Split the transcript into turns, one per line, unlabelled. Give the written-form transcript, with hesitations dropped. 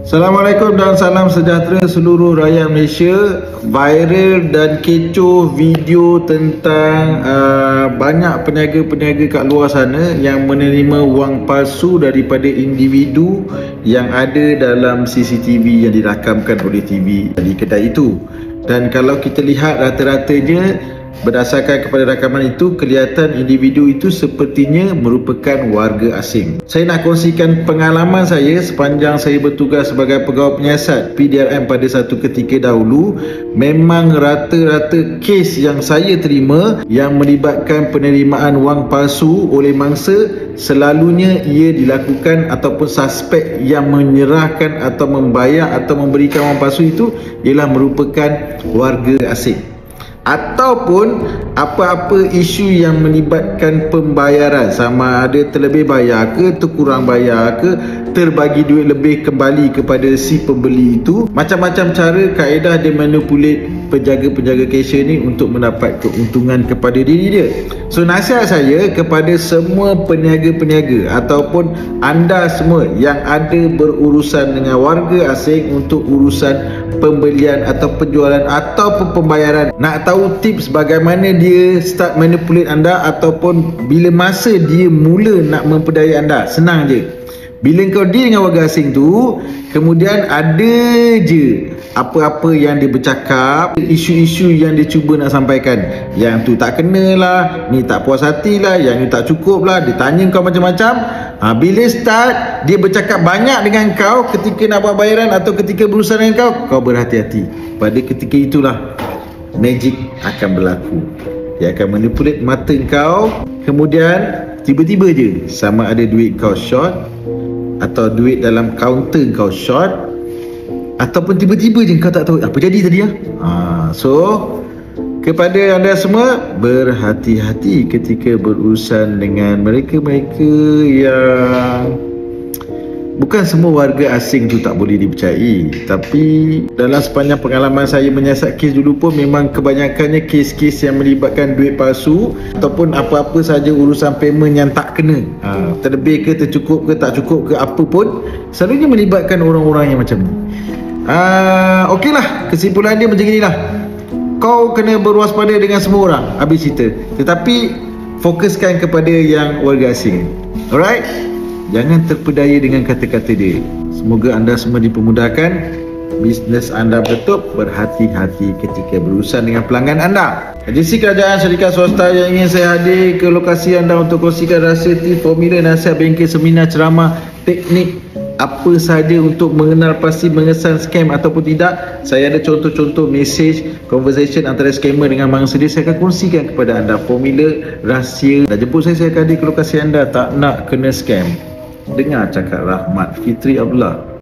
Assalamualaikum dan salam sejahtera seluruh rakyat Malaysia. Viral dan kecoh video tentang banyak peniaga-peniaga kat luar sana yang menerima wang palsu daripada individu yang ada dalam CCTV yang dirakamkan oleh TV di kedai itu. Dan kalau kita lihat rata-ratanya, berdasarkan kepada rakaman itu, kelihatan individu itu sepertinya merupakan warga asing. Saya nak kongsikan pengalaman saya sepanjang saya bertugas sebagai pegawai penyiasat PDRM pada satu ketika dahulu. Memang rata-rata kes yang saya terima yang melibatkan penerimaan wang palsu oleh mangsa, selalunya ia dilakukan ataupun suspek yang menyerahkan atau membayar atau memberikan wang palsu itu ialah merupakan warga asing. Ataupun apa-apa isu yang melibatkan pembayaran, sama ada terlebih bayar ke, terkurang bayar ke, terbagi duit lebih kembali kepada si pembeli itu. Macam-macam cara kaedah dia manipulate penjaga-penjaga cashier ni untuk mendapat keuntungan kepada diri dia. So nasihat saya kepada semua peniaga-peniaga ataupun anda semua yang ada berurusan dengan warga asing untuk urusan pembelian atau penjualan ataupun pembayaran, nak tahu tips bagaimana dia start manipulate anda ataupun bila masa dia mula nak memperdaya anda, senang je. Bila kau deal dengan warga asing tu, kemudian ada je apa-apa yang dia bercakap, isu-isu yang dia cuba nak sampaikan. Yang tu tak kena lah, ni tak puas hati lah, yang ni tak cukup lah, dia tanya kau macam-macam. Bila start dia bercakap banyak dengan kau ketika nak buat bayaran atau ketika berurusan dengan kau berhati-hati. Pada ketika itulah magic akan berlaku. Dia akan manipulate mata kau, kemudian tiba-tiba je sama ada duit kau short atau duit dalam kaunter kau short, ataupun tiba-tiba je kau tak tahu apa jadi tadi . So kepada anda semua, berhati-hati ketika berurusan dengan mereka-mereka yang bukan semua warga asing tu tak boleh dipercayai. Tapi dalam sepanjang pengalaman saya menyiasat kes dulu pun, memang kebanyakannya kes-kes yang melibatkan duit palsu ataupun apa-apa saja urusan payment yang tak kena, terlebih ke, tercukup ke, tak cukup ke, apa pun, selalunya melibatkan orang-orang yang macam ni. Okeylah, kesimpulan dia macam inilah. Kau kena berwaspada dengan semua orang, habis cerita. Tetapi fokuskan kepada yang warga asing. Alright? Jangan terpedaya dengan kata-kata dia. Semoga anda semua dipermudahkan, bisnes anda bertutup. Berhati-hati ketika berurusan dengan pelanggan anda. Agensi kerajaan, syarikat swasta yang ingin saya hadir ke lokasi anda untuk kongsikan rahsia, tips, formula, nasihat bengkel, seminar, ceramah, teknik apa sahaja untuk mengenal pasti mengesan scam ataupun tidak. Saya ada contoh-contoh mesej conversation antara scammer dengan mangsa dia. Saya akan kongsikan kepada anda formula, rahsia, dan jemput saya akan hadir ke lokasi anda. Tak nak kena scam, dengar cakap Rahmat Fitri Abdullah.